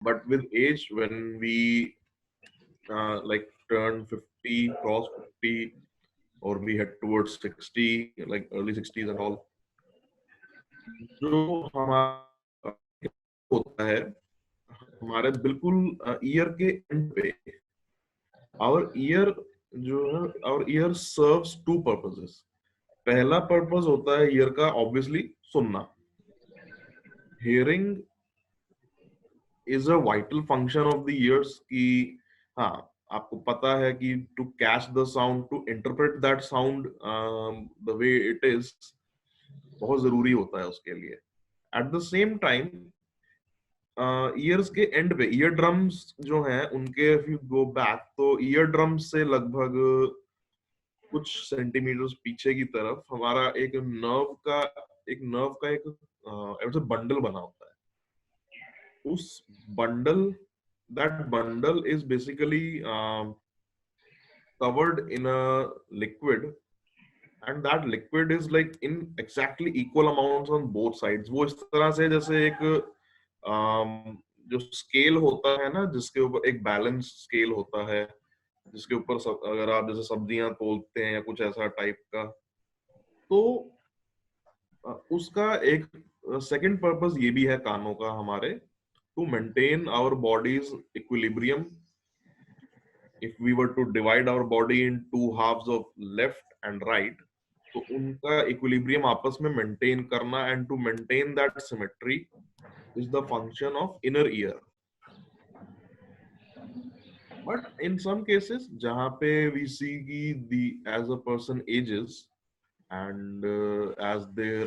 But with age, when we like turn 50, cross 50, or we head towards 60, like early 60s and all, जो हमारा होता है हमारे बिल्कुल ईयर के एंड पे, आवर ईयर जो है, our ear serves two purposes. पहला पर्पस होता है ईयर का ऑब्वियसली सुनना. Hearing is a vital function of the ears की. हाँ, आपको पता है कि to catch the sound, to interpret that sound the way it is, बहुत जरूरी होता है उसके लिए. At the same time ears के एंड पे ईयर ड्रम्स जो हैं उनके, इफ यू गो बैक, तो ईयर ड्रम्स से लगभग कुछ सेंटीमीटर्स पीछे की तरफ हमारा एक बंडल बना होता है. उस bundle that bundle is basically covered in a liquid, and that liquid is like in exactly equal amounts on both sides. वो इस तरह से जैसे एक जो स्केल होता है ना, जिसके ऊपर एक बैलेंस स्केल होता है, जिसके ऊपर अगर आप जैसे सब्जियां तोलते हैं या कुछ ऐसा टाइप का, तो उसका एक सेकंड पर्पस ये भी है कानों का हमारे, to maintain our bodies equilibrium. if we were to divide our body in two halves of left and right, तो उनका इक्विलिब्रियम आपस में मेंटेन करना, and to maintain that symmetry is the function of inner ear. But in some cases जहां पे we see की the as a person ages and as there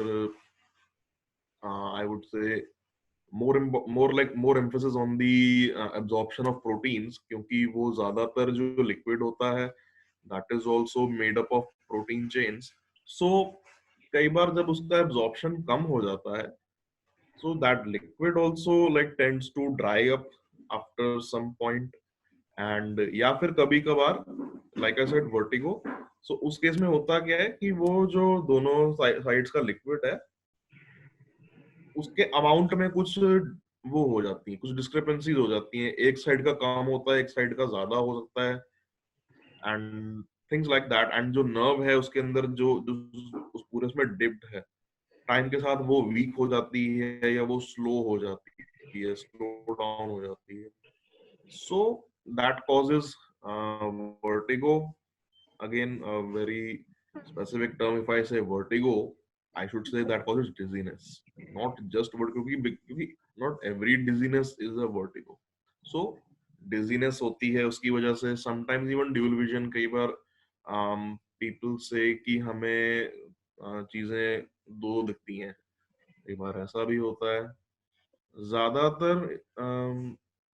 I would say more emphasis on the absorption of proteins, क्योंकि वो ज्यादातर जो liquid होता है that is also made up of protein chains. So कई बार जब उसका absorption कम हो जाता है, so that liquid also like tends to dry up after some point. And या फिर कभी कभार, like I said, vertigo. So उस केस में होता क्या है कि वो जो दोनों साइड्स का लिक्विड है उसके अमाउंट में कुछ वो हो जाती है, कुछ डिस्क्रिपेंसीज हो जाती हैं, एक साइड का कम होता है, एक साइड का ज्यादा हो सकता है, and things like that. And जो नर्व है उसके अंदर जो उस पूरे उसमें डिप्ड है, टाइम के साथ वो वीक हो जाती है या वो स्लो हो जाती है, स्लो डाउन हो जाती है. So that causes vertigo. Again a very specific term, if I say vertigo, I should say that causes dizziness, not just vertigo, क्योंकि not every dizziness is a vertigo. So dizziness होती है उसकी वजह से, sometimes even dual vision. कई बार people say कि हमें चीजें दो दिखती हैं, कई बार ऐसा भी होता है. ज्यादातर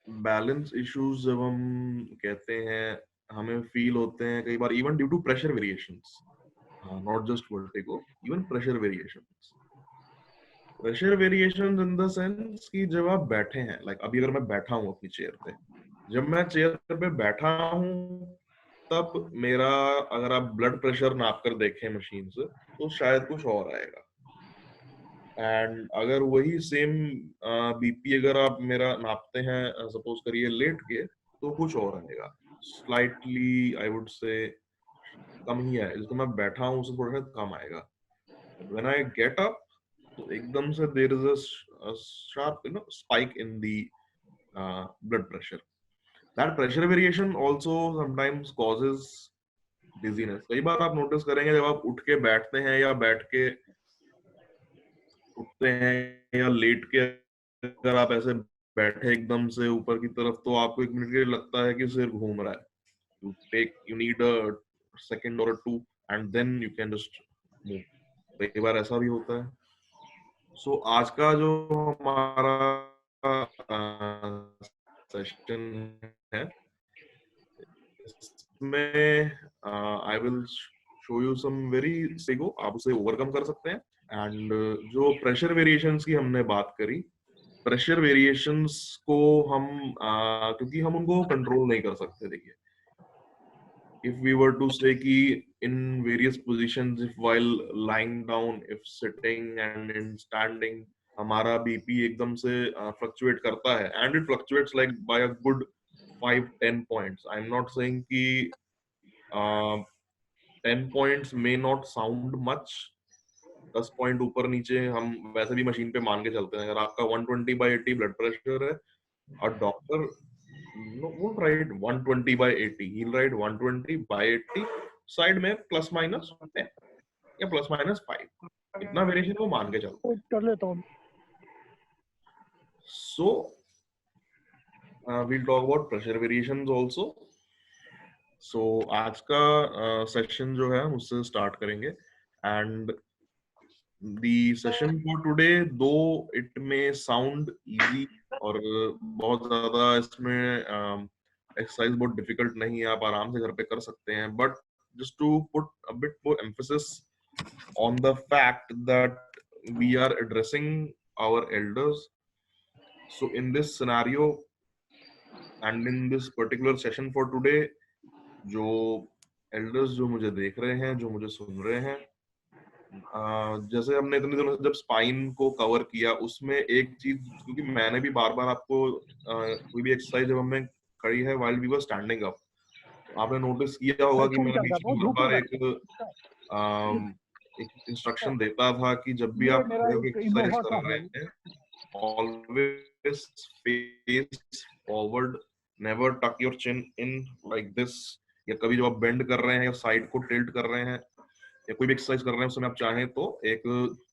बैलेंस इश्यूज जब हम कहते हैं हमें फील होते हैं कई बार even due to pressure variations, not just vertigo, even pressure variations. Pressure variations in the sense कि जब आप बैठे हैं, like अभी अगर मैं बैठा हूँ अपनी चेयर पे, जब मैं चेयर पे बैठा हूँ तब मेरा, अगर आप ब्लड प्रेशर नाप कर देखें मशीन से, तो शायद कुछ और आएगा. एंड अगर वही सेम बीपी अगर आप मेरा नापते हैं, सपोज करिए लेट के, तो कुछ और आएगा, स्लाइटली आई वुड से कम ही आएगा. जिसको मैं बैठा हूँ उससे थोड़ा सा कम आएगा. When I get up, तो एकदम से there is a sharp spike in the blood pressure. That pressure variation also sometimes causes dizziness. कई बार आप नोटिस करेंगे जब आप उठ के बैठते हैं या बैठ के उठते हैं या लेट के, अगर आप ऐसे बैठे एकदम से ऊपर की तरफ, तो आपको एक मिनट के लिए लगता है कि सिर घूम रहा है. You need a second or a two and then you can just move. कई बार ऐसा भी होता है. सो आज का जो हमारा सेशन है, इसमें I will show you some vertigo, आप उसे ओवरकम कर सकते हैं. एंड जो प्रेशर वेरिएशंस की हमने बात करी, प्रेशर वेरिएशंस को हम क्योंकि हम उनको कंट्रोल नहीं कर सकते. देखिए, if we were to say कि in various positions, if while lying down, if sitting and in standing, हमारा बीपी एकदम से फ्लक्चुएट करता है, and it fluctuates like by a good 5-10 points. I am not saying कि 10 points may not sound much. 10 point ऊपर नीचे हम वैसे भी मशीन पे मान के चलते हैं. अगर आपका 120/80 ब्लड प्रेशर है, और doctor won't write 120/80, he'll write 120/80, side में +-10 या +-5, इतना वेरिएशन वो मान के चलते हैं. कर लेता हूँ. So we'll talk about pressure variations also. So आज का सेशन जो है हम उससे स्टार्ट करेंगे. And the session for today, though it may sound easy और बहुत ज्यादा इसमें एक्सरसाइज बहुत डिफिकल्ट नहीं है, आप आराम से घर पे कर सकते हैं, but just to put a bit more emphasis on the fact that we are addressing our elders. So in this scenario and in this particular session for today, जो elders जो मुझे देख रहे हैं, जो मुझे सुन रहे हैं, जैसे हमने इतने दिनों से जब स्पाइन को कवर किया, उसमें एक चीज, क्योंकि मैंने भी बार बार आपको कोई भी एक्सरसाइज जब हमने करी है while we were standing up, आपने नोटिस किया होगा कि मैंने बीच में बार एक इंस्ट्रक्शन देता था कि जब भी आप खड़े होकर एक्सरसाइज कर रहे हैं, ऑलवेज फेस फॉरवर्ड, नेवर टक your chin in like this. या कभी जब आप बेंड कर रहे हैं या साइड को टिल्ट कर रहे हैं या कोई भी एक्सरसाइज कर रहे हैं, उसमें आप चाहें तो एक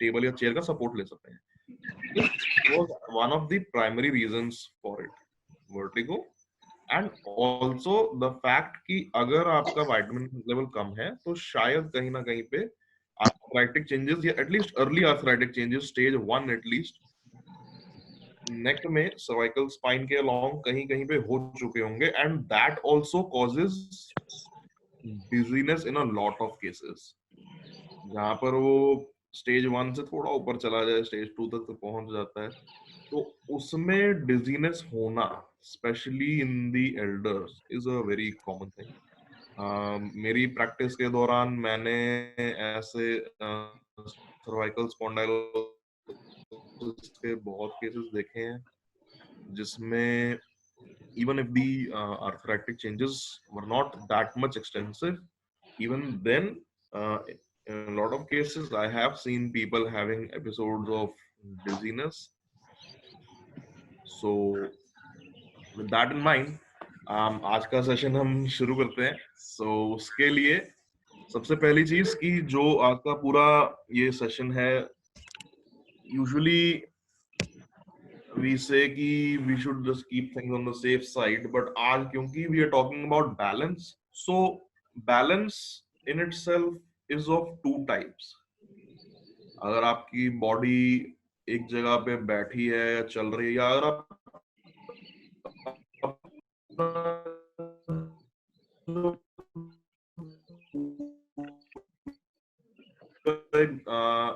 टेबल या चेयर का सपोर्ट ले सकते हैं. This was one of the primary reasons for it, vertigo, and also the fact कि अगर आपका विटामिन लेवल कम है तो शायद कहीं ना कहीं पे आर्थराइटिक चेंजेस या at least early arthritic changes stage 1 at least neck में सर्वाइकल स्पाइन के अलोंग कहीं कहीं पे हो चुके होंगे, and that also causes dizziness in a lot of cases. जहां पर वो स्टेज 1 से थोड़ा ऊपर चला जाए, स्टेज 2 तक तो पहुंच जाता है, तो उसमें डिजीनेस होना specially in the elders is a very common thing. मेरी प्रैक्टिस के दौरान मैंने ऐसे सर्वाइकल स्पॉन्डाइलोसिस के बहुत केसेस देखे हैं जिसमें even if the arthritic changes were not that much extensive, even then in a lot of cases I have seen people having episodes of dizziness. So with that in mind, आज का session हम शुरू करते हैं. So उसके लिए सबसे पहली चीज कि जो आज का पूरा ये सेशन है, यूजुअली we say कि we should just keep things on the safe side, but आज क्योंकि we are talking about balance, so balance in itself is of two types. अगर आपकी बॉडी एक जगह पे बैठी है या चल रही है, या अगर आप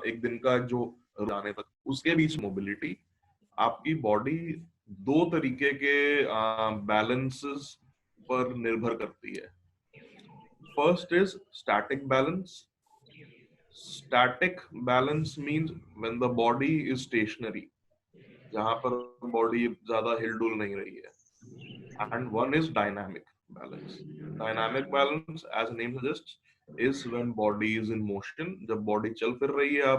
एक दिन का जो जाने तक उसके बीच मोबिलिटी, आपकी बॉडी दो तरीके के बैलेंसेस पर निर्भर करती है. First is static balance. Static balance means when the body is stationary, जहां पर बॉडी ज्यादा हिलडुल नहीं रही है. And one is dynamic balance. Dynamic balance as name suggest is when body is in motion. जब बॉडी चल फिर रही है,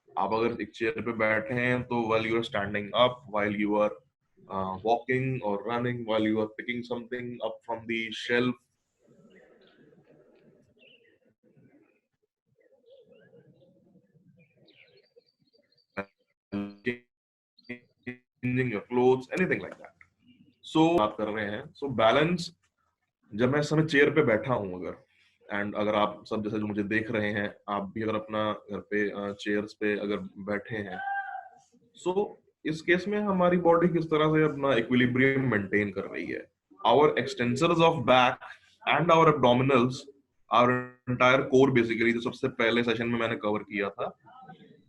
आप अगर एक चेयर पे बैठे हैं तो while you are standing up, while you are walking or running, while you are picking something up from the shelf, changing your clothes, anything like that. So बात कर रहे हैं. So balance, जब मैं इस समय चेयर पे बैठा हूँ अगर, एंड अगर आप सब जैसे जो मुझे देख रहे हैं, आप भी अगर अपना घर पे चेयर्स पे अगर बैठे हैं, सो इस केस में हमारी बॉडी किस तरह से अपना इक्विलिब्रियम मेंटेन कर रही है. Our extensors of back and our abdominals, our entire core basically, जो सबसे पहले सेशन में मैंने कवर किया था,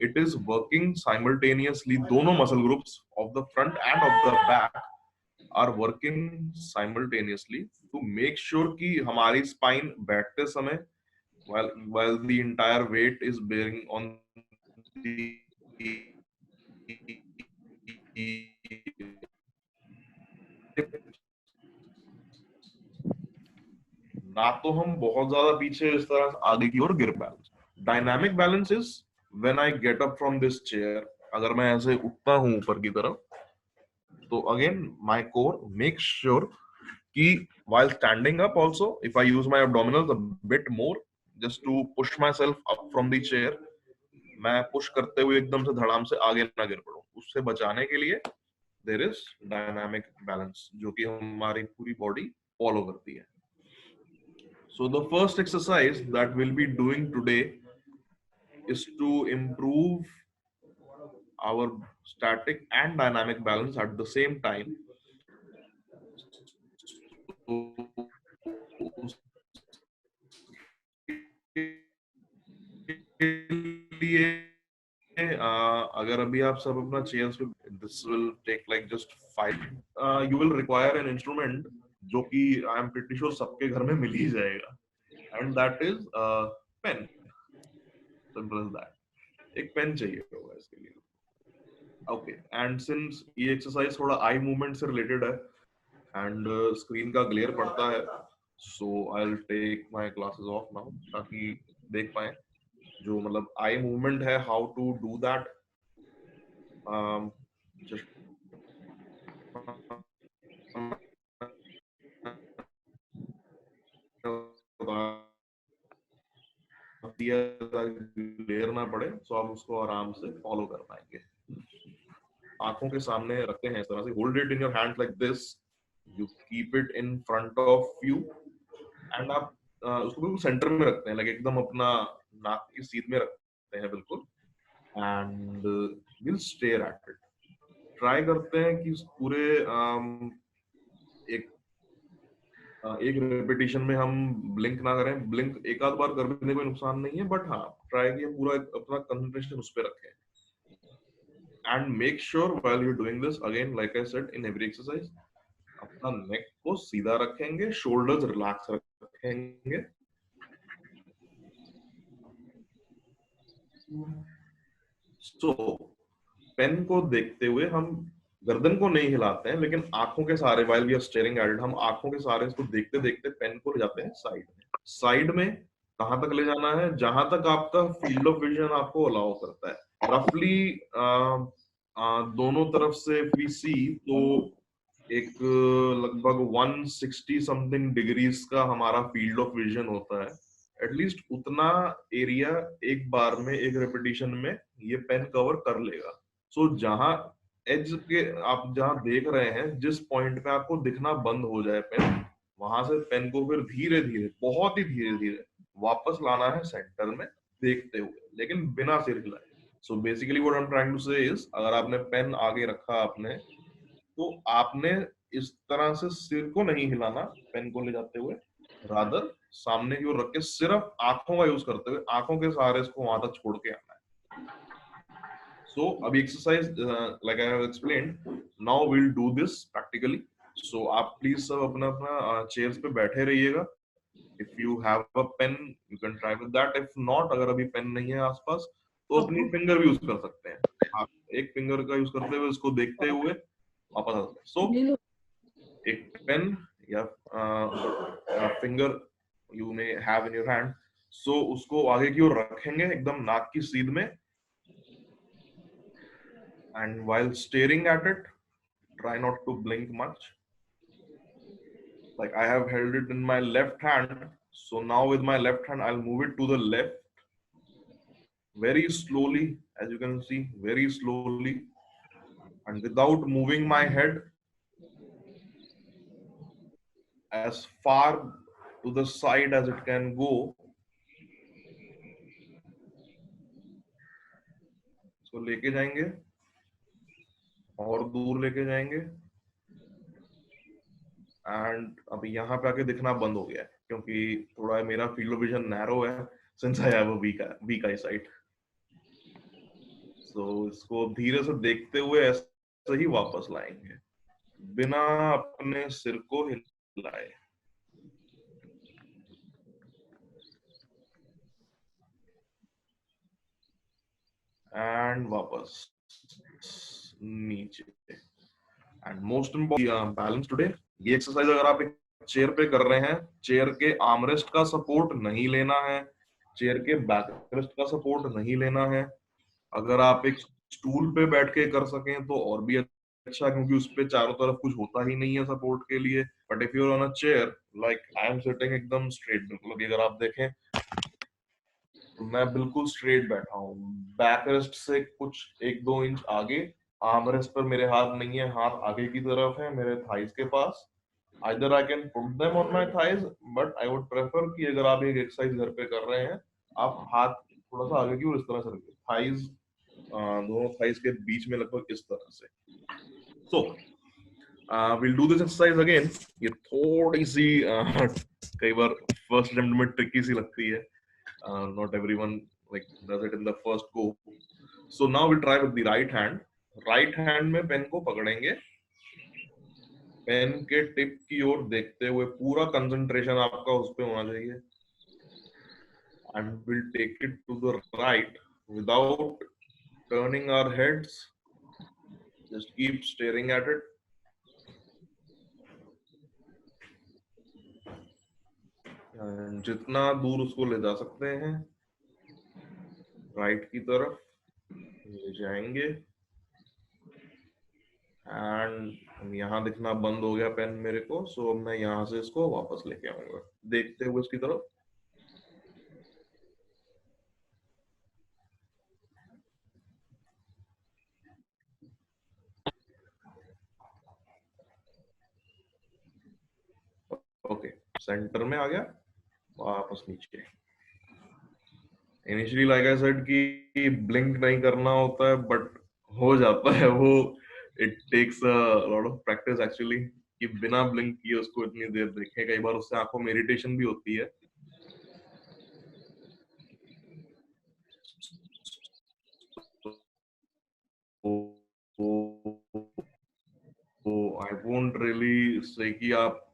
इट इज वर्किंग साइमल्टेनियसली. दोनों muscle groups of the front and of the back are working simultaneously to make sure कि हमारी स्पाइन बैठते समय while the entire weight is bearing on the ना तो हम बहुत ज्यादा पीछे इस तरह आगे की ओर गिर पाए। Dynamic balance is when I get up from this chair, अगर मैं ऐसे उठता हूं ऊपर की तरफ, तो again my core make sure कि while standing up also, if I use my abdominals a bit more just to push myself up from the chair, मैं पुश करते हुए एकदम से धड़ाम से आगे ना गिर पड़ूं, उससे बचाने के लिए देयर इज डायनामिक बैलेंस, जो कि हमारी पूरी बॉडी फॉलो करती है। So the first exercise that we'll be doing today is to improve our static and dynamic balance at the same time. So लिए अगर अभी आप सब अपना चेयर्स पे, this will take like just 5, you will require an instrument जो कि I am pretty sure सबके घर में मिल ही जाएगा, and that is pen. Simple as that, एक पेन चाहिए होगा इसके लिए। ओके, एंड सिंस ये एक्सरसाइज थोड़ा आई मूवमेंट से रिलेटेड है एंड स्क्रीन का ग्लेयर पड़ता है, so I will take my glasses off now ताकि देख पाए जो मतलब आई मूवमेंट है, how to do that. Just clear ना पड़े, सो आप उसको आराम से फॉलो कर पाएंगे। आंखों के सामने रखते हैं इस तरह से, hold it in your hand like this, you keep it in front of you, and आप उसको बिल्कुल सेंटर में रखते हैं, लाइक एकदम अपना नाक की सीध में रखते हैं बिल्कुल, and will stare at it. Try करते हैं कि पूरे एक एक रिपीटिशन में हम ब्लिंक ना करें। ब्लिंक एक आध बार कर भी देने कोई नुकसान नहीं है, बट हाँ, ट्राई किए पूरा अपना कंसंट्रेशन उस पर रखें। And make sure while you doing this, again like I said in every exercise, अपना नेक को सीधा रखेंगे, शोल्डर्स रिलैक्स रखेंगे। सो पेन को देखते हुए हम गर्दन को नहीं हिलाते हैं, लेकिन आंखों के सहारे, while we are staring at it, हम आंखों के सहारे इसको देखते देखते पेन को ले जाते हैं साइड में। साइड में कहां तक ले जाना है? जहां तक आपका फील्ड ऑफ विजन आपको अलाउ करता है। रफली दोनों तरफ से वी सी तो एक लगभग 160 समथिंग डिग्रीज का हमारा फील्ड ऑफ विजन होता है। एटलीस्ट उतना एरिया एक बार में, एक रेपिटेशन में ये पेन कवर कर लेगा। सो जहां एज के आप जहां देख रहे हैं, जिस पॉइंट पे आपको दिखना बंद हो जाए पेन, वहां से पेन को फिर धीरे धीरे, बहुत ही धीरे धीरे वापस लाना है सेंटर में, देखते हुए, लेकिन बिना सिर हिलाए। So basically what I am trying to say is, अगर आपने पेन आगे रखा आपने, तो आपने इस तरह से सिर को नहीं हिलाना पेन को ले जाते हुए, रादर सामने की ओर रख के सिर्फ आंखों का यूज करते हुए आंखों के सहारे इसको वहां तक छोड़ के आना है। So अभी exercise like I have explained, now will do this practically. So आप प्लीज सब अपना अपना चेयर्स पे बैठे रहिएगा। If you have a pen you can try with that, if not, अगर अभी पेन नहीं है आसपास, तो अपनी फिंगर भी यूज कर सकते हैं। आप एक फिंगर का यूज करते हुए इसको देखते हुए वापस आ सकते हैं। सो एक पेन या finger you may have in your hand, so उसको आगे की ओर रखेंगे एकदम नाक की सीध में, and while staring at it, try not to blink much. Like I have held it in my left hand, so now with my left hand I'll move it to the left very slowly, as you can see, very slowly, and without moving my head as far to the side as it can go. So लेके जाएंगे और दूर लेके जाएंगे, and अभी यहाँ पे आके दिखना बंद हो गया है क्योंकि थोड़ा मेरा फील्ड ऑफ विजन नैरो है, since I have a weak eyesight. सो इसको धीरे से देखते हुए ऐसे ही वापस लाएंगे बिना अपने सिर को हिलाए। एंड वापस। नीचे। And most important balance today. ये एक्सरसाइज अगर आप एक चेयर पे कर रहे हैं, चेयर के आर्मरेस्ट का सपोर्ट नहीं लेना है, चेयर के बैकरेस्ट का सपोर्ट नहीं लेना है। अगर आप एक स्टूल पे बैठ के कर सकें तो और भी अच्छा, क्योंकि उस पे चारों तरफ कुछ होता ही नहीं है सपोर्ट के लिए। But if you are on a chair like I am sitting एकदम स्ट्रेट, बिल्कुल अभी अगर आप देखें तो मैं बिल्कुल स्ट्रेट बैठा हूँ, बैक रेस्ट से कुछ 1-2 इंच आगे। आर्म रेस्ट पर मेरे हाथ नहीं है, हाथ आगे की तरफ है मेरे थाइज के पास। Either I can put them on my thighs, but I would prefer कि अगर आप एक एक्सरसाइज घर पे कर रहे हैं, आप हाथ थोड़ा सा आगे की ओर इस तरह से रखिए, थाइज दोनों थाइज के बीच में लगभग इस तरह से। So will do this exercise again. ये थोड़ी सी कई बार फर्स्ट अटेम्प्ट में ट्रिकी सी लगती है, not everyone like does it in the first go. So now we'll try with the right hand. Right hand में पेन को पकड़ेंगे, पेन के टिप की ओर देखते हुए पूरा कंसंट्रेशन आपका उस पे होना चाहिए। and we'll take it to the right without turning our heads. Just keep staring at it. And जितना दूर उसको ले जा सकते हैं राइट की तरफ ले जाएंगे। एंड यहाँ दिखना बंद हो गया पेन मेरे को, सो मैं यहाँ से इसको वापस लेके आऊंगा देखते हुए उसकी तरफ। ओके, सेंटर में आ गया, वापस नीचे। इनिशियली लाइक आई सेड कि ब्लिंक नहीं करना होता है, बट हो जाता है वो। It takes a lot of practice actually, कि बिना ब्लिंक किए उसको इतनी देर देखें। कई बार उससे आंखों में इरिटेशन भी होती है। तो आई वोंट रियली से कि आप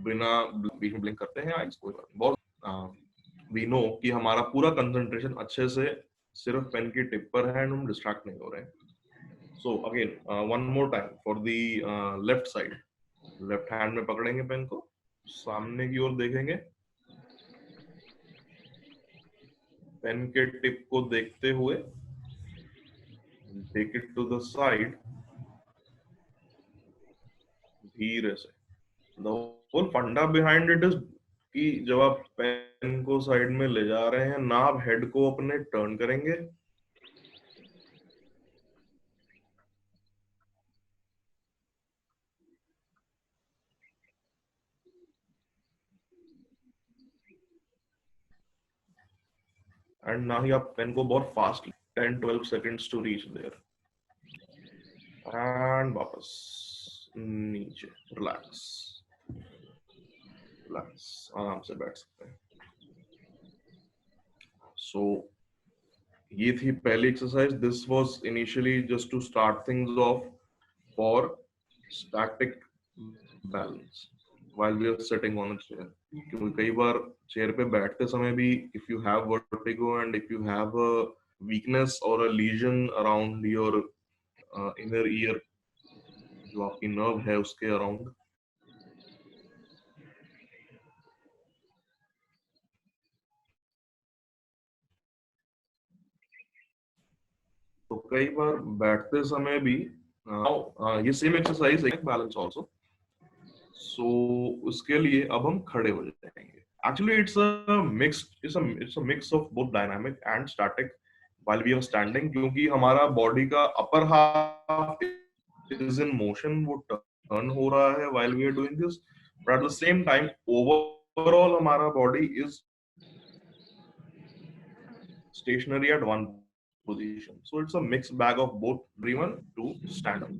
बिना बीच में ब्लिंक करते हैं आइज कोई बहुत वी नो कि हमारा पूरा कंसंट्रेशन अच्छे से सिर्फ पेन की टिप पर है एंड हम डिस्ट्रैक्ट नहीं हो रहे हैं। So again one more time for the left side. Left hand में पकड़ेंगे पेन को, सामने की ओर देखेंगे, पेन के टिप को देखते हुए take it to the side धीरे से। The whole funda behind it is कि जब आप पेन को साइड में ले जा रहे हैं ना, आप हेड को अपने टर्न करेंगे, एंड ना ही आप पेन को बहुत fast 10-12 seconds to reach there. And वापस नीचे, रिलैक्स रिलैक्स, आराम से बैठ सकते हैं। सो ये थी पहली exercise. This was initially just to start things off for static balance while we are sitting on a chair. क्योंकि कई बार चेयर पे बैठते समय भी if you have vertigo and if you have a weakness or a lesion around your inner ear, जो आपकी nerve है उसके अराउंड, तो कई बार बैठते समय भी ये सेम एक्सरसाइज है बैलेंस आल्सो। सो उसके लिए अब हम खड़े हो जाएंगे। Actually it's a mix of both dynamic and static while we are standing, क्योंकि हमारा बॉडी का upper half is in motion, वो टर्न हो रहा है while we are doing this, but at the same time overall हमारा body is stationary at one position, so it's a mixed bag of both everyone to stand up.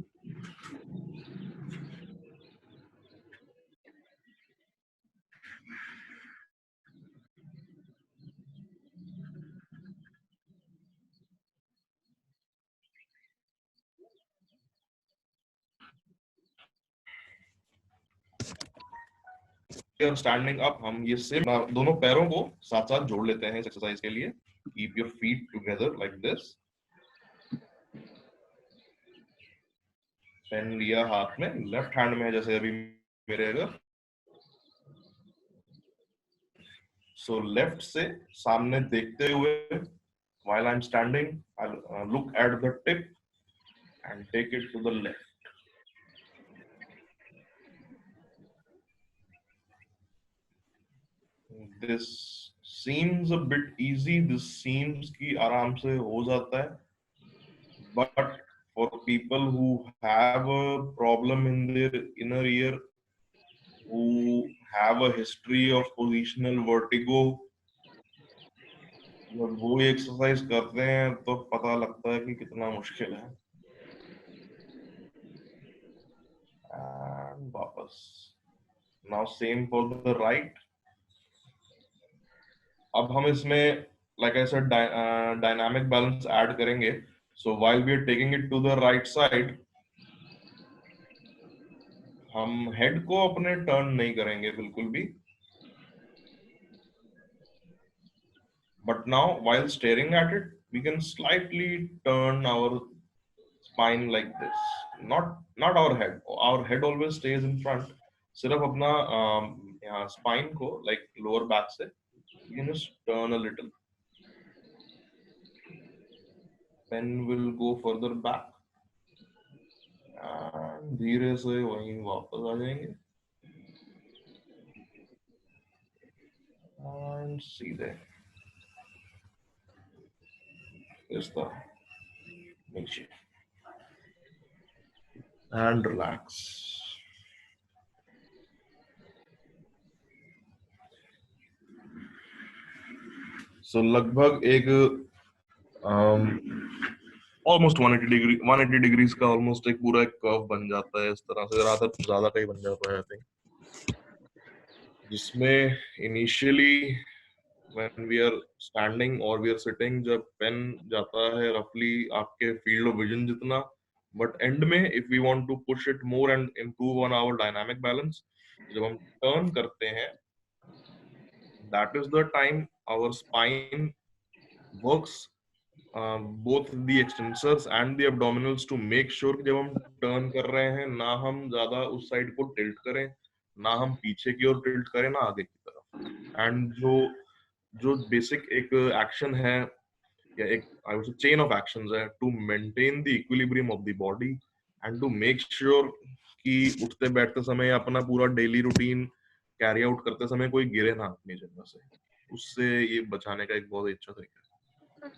Standing up हम ये सिर्फ दोनों पैरों को साथ साथ जोड़ लेते हैं इस एक्सरसाइज के लिए। Keep your feet together like this, pen लिया हाथ में, लेफ्ट हैंड में है जैसे अभी मेरे, अगर सो लेफ्ट से सामने देखते हुए, while I'm standing, I'll look at the tip and take it to the left. This seems a bit easy, this seems कि आराम से हो जाता है, but for people who have a problem in their inner ear, who have a history of positional vertigo, जब वो exercise करते हैं तो पता लगता है कि कितना मुश्किल है। एंड वापस, now same for the right. अब हम इसमें like I said dynamic balance add करेंगे। So while we are taking it to the right side, हम हेड को अपने टर्न नहीं करेंगे बिल्कुल भी, but now while staring at it we can slightly turn our spine like this, not our head always stays in front, सिर्फ अपना यहाँ spine को like lower back से you can just turn a little, pen will go further back and धीरे से वहीं वापस आ जाएंगे and सीधे is the नीचे and relax. So लगभग एक ऑलमोस्ट 180 डिग्रीज का ऑलमोस्ट एक पूरा एक कर्व बन जाता है इस तरह से, ज्यादा ज्यादा कहीं बन जाता है आई थिंक, जिसमें initially when we are standing or we are sitting, जब पेन जाता है roughly आपके field of vision जितना, but end में if we want to push it more and improve on our dynamic balance, जब हम turn करते हैं, that is the time our spine works, both the extensors and the abdominals to make sure कि जब हम turn कर रहे हैं ना हम ज्यादा उस side को tilt करें, ना हम पीछे की ओर tilt करें, ना आगे की तरफ। and जो बेसिक एक एक्शन है या एक I would say chain of actions है to maintain the equilibrium of the body and to make sure कि उठते बैठते समय अपना पूरा डेली रूटीन कैरी आउट करते समय कोई गिरे ना अपनी जगह से, उससे ये बचाने का एक बहुत ही अच्छा तरीका है।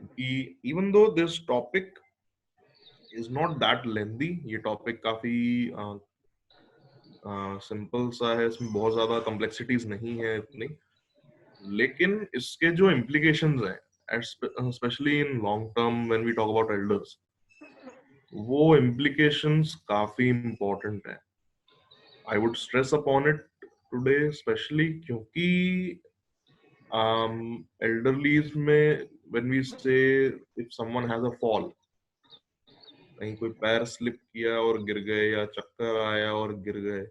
कि इवन दो this topic is not that lengthy, ये टॉपिक काफी सिंपल सा है, इसमें बहुत ज्यादा कॉम्प्लेक्सिटीज नहीं है इतनी, लेकिन इसके जो इम्प्लीकेशंस हैं specially in long term when we talk about elders, वो इम्प्लीकेशंस काफी इंपॉर्टेंट है। I would stress upon it today specially क्योंकि एल्डरलीज में when we say if someone has a fall, कहीं कोई पैर स्लिप किया और गिर गए या चक्कर आया और गिर गए,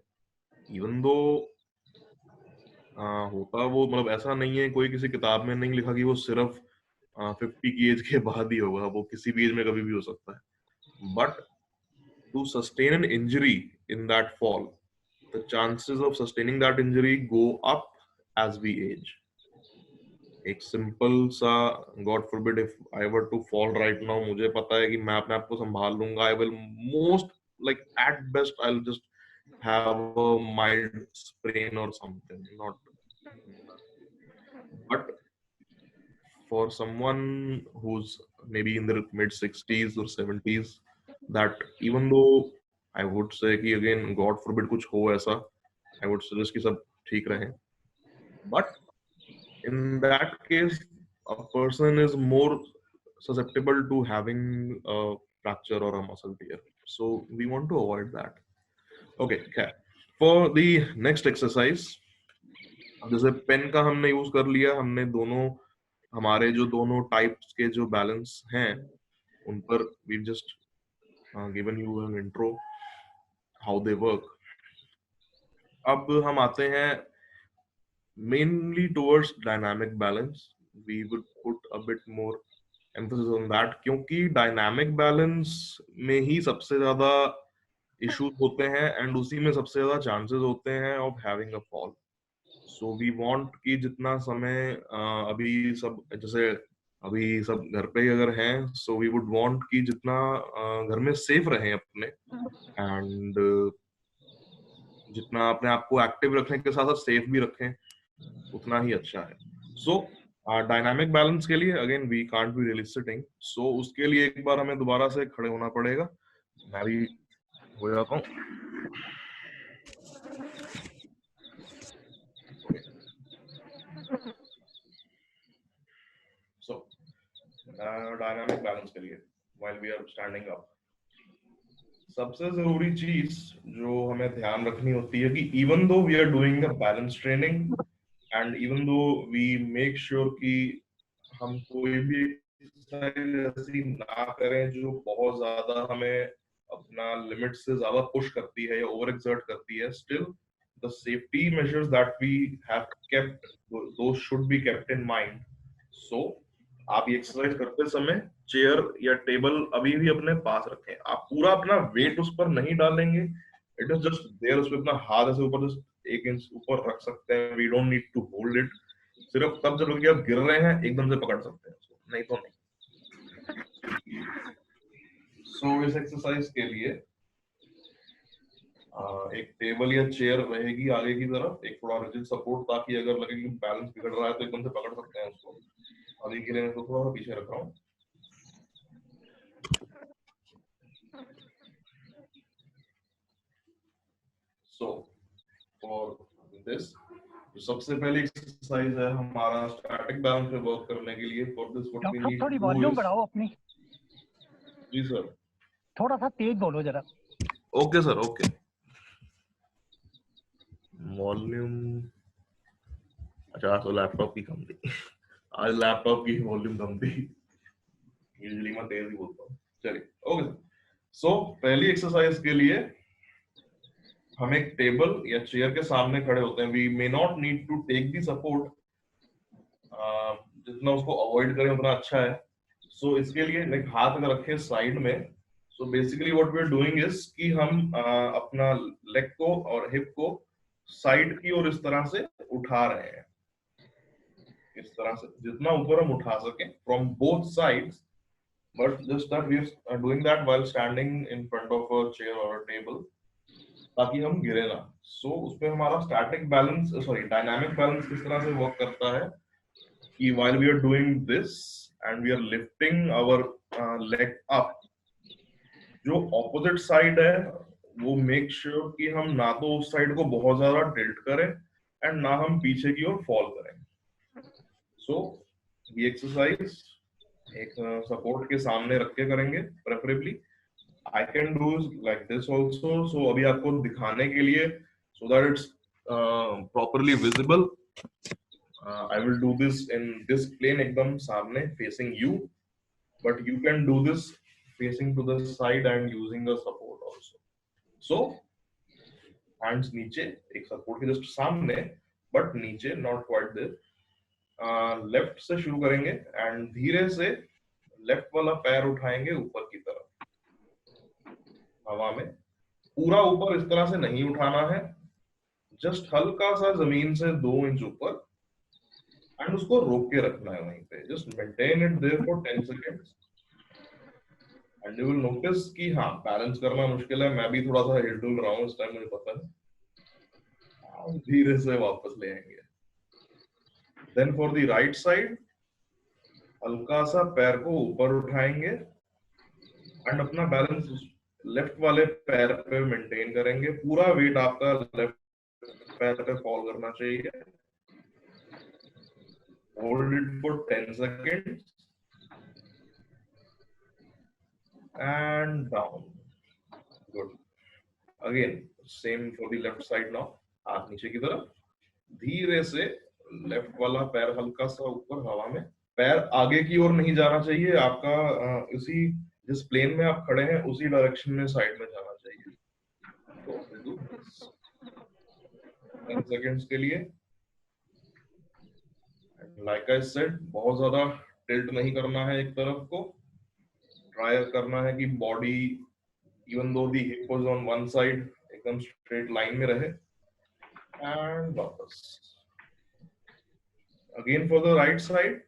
इवन दो होता वो मतलब ऐसा नहीं है, कोई किसी किताब में नहीं लिखा कि वो सिर्फ 50 की एज के बाद ही होगा, वो किसी भी एज में कभी भी हो सकता है, but to sustain an injury in that fall, the chances of sustaining that injury go up as we age. एक सिंपल सा God forbid if I were to fall right now, मुझे पता है कि मैं अपने आप को संभाल लूंगा, I will most like at best I will just have a mild sprain or something, not, but for someone who's maybe in their mid 60s or 70s, that even though I would say कि again God forbid कुछ हो ऐसा, I would suggest कि सब ठीक रहे, but in that case a person is more susceptible to having a fracture or a muscle tear, so we want to avoid that. Okay, for the next exercise, जैसे pen का हमने use कर लिया, हमने दोनों हमारे जो दोनों टाइप्स के जो बैलेंस हैं उन पर we just given you an intro how they work. अब हम आते हैं mainly towards dynamic balance, we would put a bit more emphasis on that, क्योंकि डायनामिक बैलेंस में ही सबसे ज्यादा इश्यूज होते हैं एंड उसी में सबसे ज्यादा चांसेस होते हैं of having a fall. So we want कि जितना समय अभी सब जैसे अभी सब घर पे ही अगर हैं, सो वी वुड वांट कि जितना घर में सेफ रहें अपने, एंड जितना अपने आप को एक्टिव रखने के साथ साथ सेफ भी रखें, उतना ही अच्छा है. सो डायनामिक बैलेंस के लिए again we can't be really sitting, so उसके लिए एक बार हमें दोबारा से खड़े होना पड़ेगा. मैं भी हो जाता हूँ. सो डायनामिक बैलेंस के लिए while we are standing up, सबसे जरूरी चीज जो हमें ध्यान रखनी होती है कि even though we are doing a balance training and even though we make sure कि हम कोई भी एक्सरसाइज ऐसी ना करें जो बहुत ज्यादा हमें अपना लिमिट से ज्यादा पुश करती है या ओवर एक्सर्ट करती है, still the safety measures that we have kept, those should be kept in mind. So आप ये एक्सरसाइज करते समय चेयर या टेबल अभी भी अपने पास रखें. आप पूरा अपना वेट उस पर नहीं डालेंगे, इट इज जस्ट देयर, उस पर अपना हाथ ऐसे ऊपर जस्ट 1 इंच ऊपर रख सकते हैं. We don't need to hold it. सिर्फ तब जब कि आप गिर रहे हैं एकदम से पकड़ सकते हैं उसको, नहीं तो नहीं. सो इस एक्सरसाइज के लिए एक टेबल या चेयर रहेगी आगे की तरफ, एक थोड़ा रिजिड सपोर्ट, ताकि अगर लगे कि बैलेंस बिगड़ रहा है तो एकदम से पकड़ सकते हैं उसको. अभी के लिए मैं उसको थोड़ा पीछे रख रहा हूँ. सो फॉर दिस, सबसे पहली एक्सरसाइज है हमारा स्टैटिक बैलेंस पे वर्क करने के लिए. For this what we need थोड़ी टू डू वॉल्यूम इज, बढ़ाओ अपनी. जी सर. थोड़ा सा तेज बोलो जरा. Okay sir, okay. वॉल्यूम, अच्छा तो लैपटॉप की कम थी. आज लैपटॉप की वॉल्यूम कम थी, यूजुअली मैं तेज ही बोलता हूँ. चलिए, ओके सर. सो पहली एक्सरसाइज के लिए हम एक टेबल या चेयर के सामने खड़े होते हैं. We may not need to take the support, जितना उसको अवॉइड करें उतना अच्छा है. सो इसके लिए लाइक हाथ अगर रखें साइड में. So basically what we are doing is कि हम अपना लेग को और हिप को साइड की ओर इस तरह से उठा रहे हैं, इस तरह से जितना ऊपर हम उठा सकें from both sides. But just that we are doing that while standing in front of a chair और अ टेबल, ताकि हम गिरे ना. सो उसमें हमारा static balance, sorry dynamic balance किस तरह से वर्क करता है कि while we are doing this and we are lifting our leg up, जो ऑपोजिट साइड है वो मेक श्योर कि हम ना तो उस साइड को बहुत ज्यादा टिल्ट करें एंड ना हम पीछे की ओर फॉल करें. सो ये एक्सरसाइज एक सपोर्ट के सामने रख के करेंगे preferably. I can do like this also. So अभी आपको दिखाने के लिए, so that it's properly visible, I will do this in this plane एकदम सामने facing you, but you can do this facing to the side and using a support also. So hands नीचे, एक support के just सामने but नीचे, not quite there. Left से शुरू करेंगे एंड धीरे से लेफ्ट वाला पैर उठाएंगे ऊपर की तरफ हवा में. पूरा ऊपर इस तरह से नहीं उठाना है, जस्ट हल्का सा जमीन से 2 इंच ऊपर, एंड उसको रोक के रखना है वहीं पे. Just maintain it there for 10 seconds and you will notice कि हाँ बैलेंस करना मुश्किल है. मैं भी थोड़ा सा हिल रहा हूँ इस टाइम, मुझे पता है. धीरे से वापस ले आएंगे. Then for the right side, हल्का सा पैर को ऊपर उठाएंगे एंड अपना बैलेंस लेफ्ट वाले पैर पे मेंटेन करेंगे. पूरा वेट आपका लेफ्ट पैर पे फॉल करना चाहिए. Hold it for 10 seconds and down. Good. Again, same for the left side now. हाथ नीचे की तरफ, धीरे से लेफ्ट वाला पैर हल्का सा ऊपर हवा में. पैर आगे की ओर नहीं जाना चाहिए आपका, उसी जिस प्लेन में आप खड़े हैं उसी डायरेक्शन में साइड में जाना चाहिए. तो 10 सेकेंड्स के लिए. लाइक आई सेड, बहुत ज्यादा टिल्ट नहीं करना है एक तरफ को, ट्राई करना है कि body even though the hip was on one side एकदम स्ट्रेट लाइन में रहे, एंड वापस again for the right side.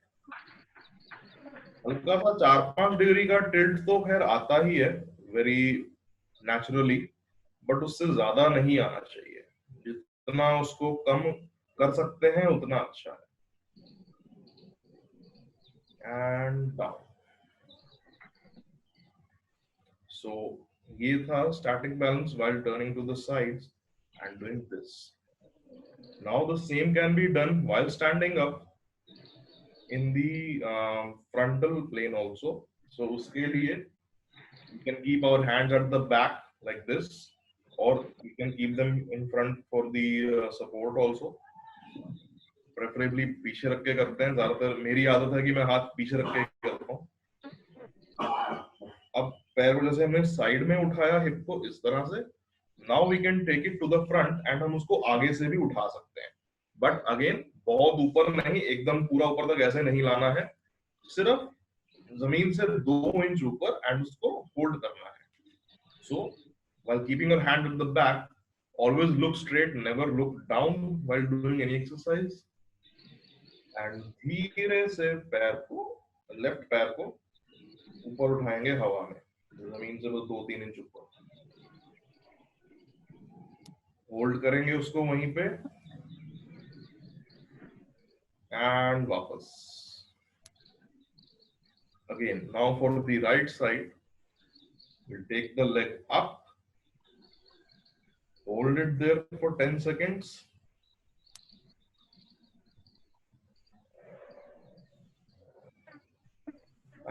हल्का सा 4-5 डिग्री का टिल्ट तो खैर आता ही है वेरी नेचुरली, बट उससे ज्यादा नहीं आना चाहिए, जितना उसको कम कर सकते हैं उतना अच्छा है। And down. सो ये था static balance while turning to the sides and doing this. Now the same can be done while standing up in the frontal plane also. So uske liye we can keep our hands at the back like this, or we can keep them in front for the support also. Preferably पीछे रख के करते हैं, ज्यादातर मेरी आदत है कि मैं हाथ पीछे रख के करता हूँ। अब पैर को जैसे हमने साइड में उठाया हिप को इस तरह से, now we can take it to the front and हम उसको आगे से भी उठा सकते हैं, बट अगेन बहुत ऊपर नहीं, एकदम पूरा ऊपर तक ऐसे नहीं लाना है, सिर्फ जमीन से 2 इंच ऊपर एंड उसको होल्ड करना है। सो while keeping your hand at the back, always look straight, never look down while doing any exercise, and धीरे से पैर को, लेफ्ट पैर को ऊपर उठाएंगे हवा में, जमीन से बस 2-3 इंच ऊपर, होल्ड करेंगे उसको वहीं पे एंड वापस। Again now for the right side, we'll take the leg up, hold it there for 10 seconds,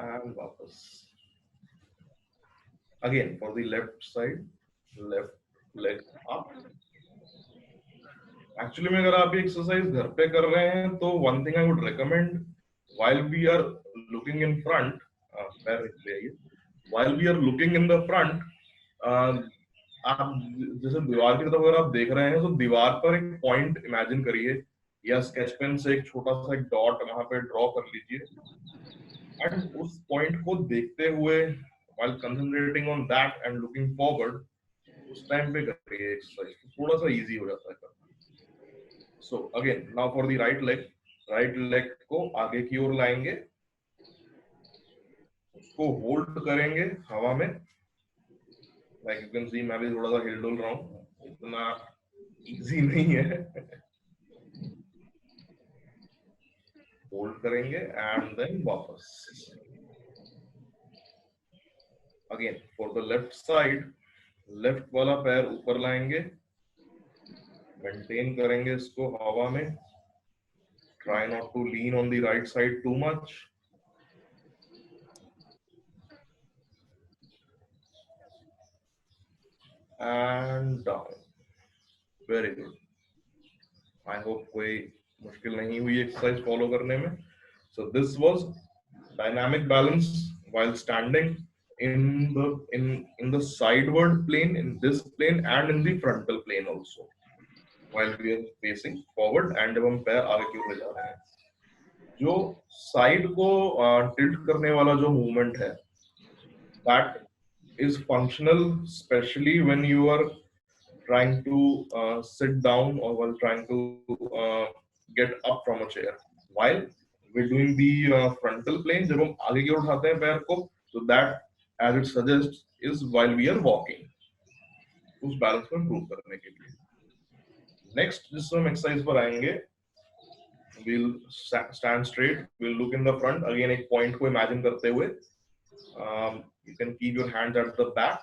and वापस। Again for the left side, left leg up. Actually में अगर आप ये एक्सरसाइज घर पे कर रहे हैं तो one thing I would recommend while we are looking in front, while we are looking in the front, आप जैसे दीवार की तरफ अगर आप देख रहे हैं तो दीवार पर एक पॉइंट इमेजिन करिए या स्केच पेन से एक छोटा सा एक डॉट वहां पे ड्रॉ कर लीजिए एंड उस पॉइंट को देखते हुए while concentrating on that and looking forward, उस टाइम पे करिए एक्सरसाइज, थोड़ा सा इजी हो जाता है करना। So again now for the right leg को आगे की ओर लाएंगे, उसको होल्ड करेंगे हवा में, like you can see मैं भी थोड़ा सा हिल डुल रहा हूँ, इतना इजी नहीं है। होल्ड करेंगे एंड देन वापस। Again for the left side, left वाला पैर ऊपर लाएंगे, मेंटेन करेंगे इसको हवा में, try not to lean on the right side too much, and down. Very good. I hope कोई मुश्किल नहीं हुई एक्सरसाइज फॉलो करने में। So this was dynamic balance while standing in the sideward plane, in this plane and in the frontal plane also, while we are facing forward and जब हम पैर आगे की ओर ले जा रहे हैं, जो साइड को टिल्ट करने वाला जो मूवमेंट है, that is functional especially when you are trying to sit down or while trying to get up from a chair. While we're doing the frontal plane, जब हम आगे की ओर उठाते हैं पैर को, so that as it suggests is while we are walking, उस balance को improve करने के लिए। Next जिस हम एक्सरसाइज पर आएंगे, we'll stand straight, we'll look in the front, again एक पॉइंट को इमेजिन करते हुए, you can keep your hands at the back,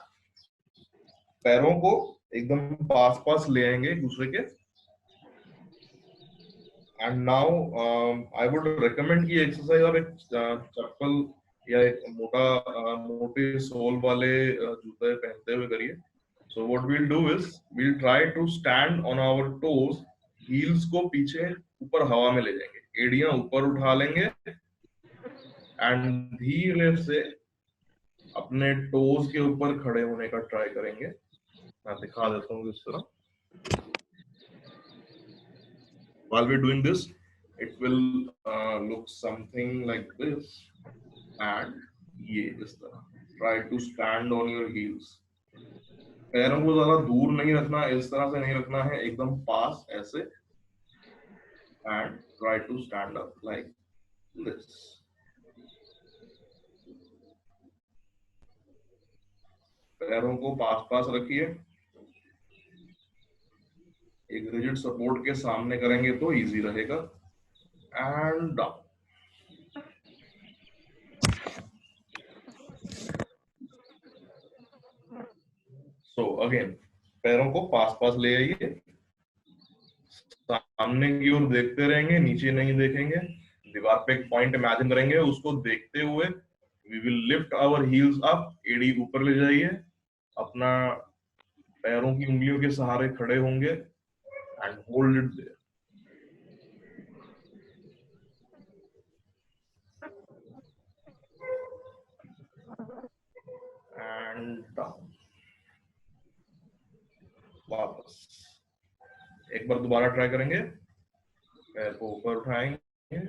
पैरों को एकदम पास पास ले आएंगे एक दूसरे के, and now I would recommend कि एक्सरसाइज आप एक चप्पल या एक मोटे सोल वाले जूते पहनते हुए करिए। So what we'll do is we'll try to stand on our toes, heels को पीछे ऊपर हवा में ले जाएंगे, एड़ियां ऊपर उठा लेंगे एंड धीरे से अपने टोज के ऊपर खड़े होने का ट्राई करेंगे। मैं दिखा देता हूँ इस तरह। While we're doing this, it will look something like this, and ये इस तरह. Try to stand on your heels. पैरों को ज्यादा दूर नहीं रखना, इस तरह से नहीं रखना है, एकदम पास ऐसे, and try to stand up like this. पैरों को पास पास रखिए, एक रिजिड सपोर्ट के सामने करेंगे तो इजी रहेगा. And down. सो अगेन पैरों को पास पास ले आइए, सामने की ओर देखते रहेंगे, नीचे नहीं देखेंगे. दीवार पे एक पॉइंट इमेजिन करेंगे, उसको देखते हुए we will lift our heels up. एड़ी ऊपर ले जाइए, अपना पैरों की उंगलियों के सहारे खड़े होंगे and hold it there. And down. वापस एक बार दोबारा ट्राई करेंगे. पैर को ऊपर उठाएंगे,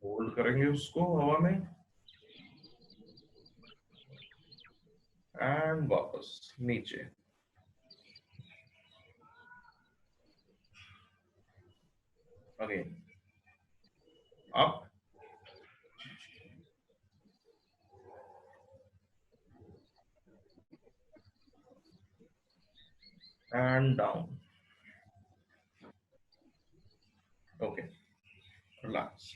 होल्ड करेंगे उसको हवा में, एंड वापस नीचे. Again up and down. Okay, relax.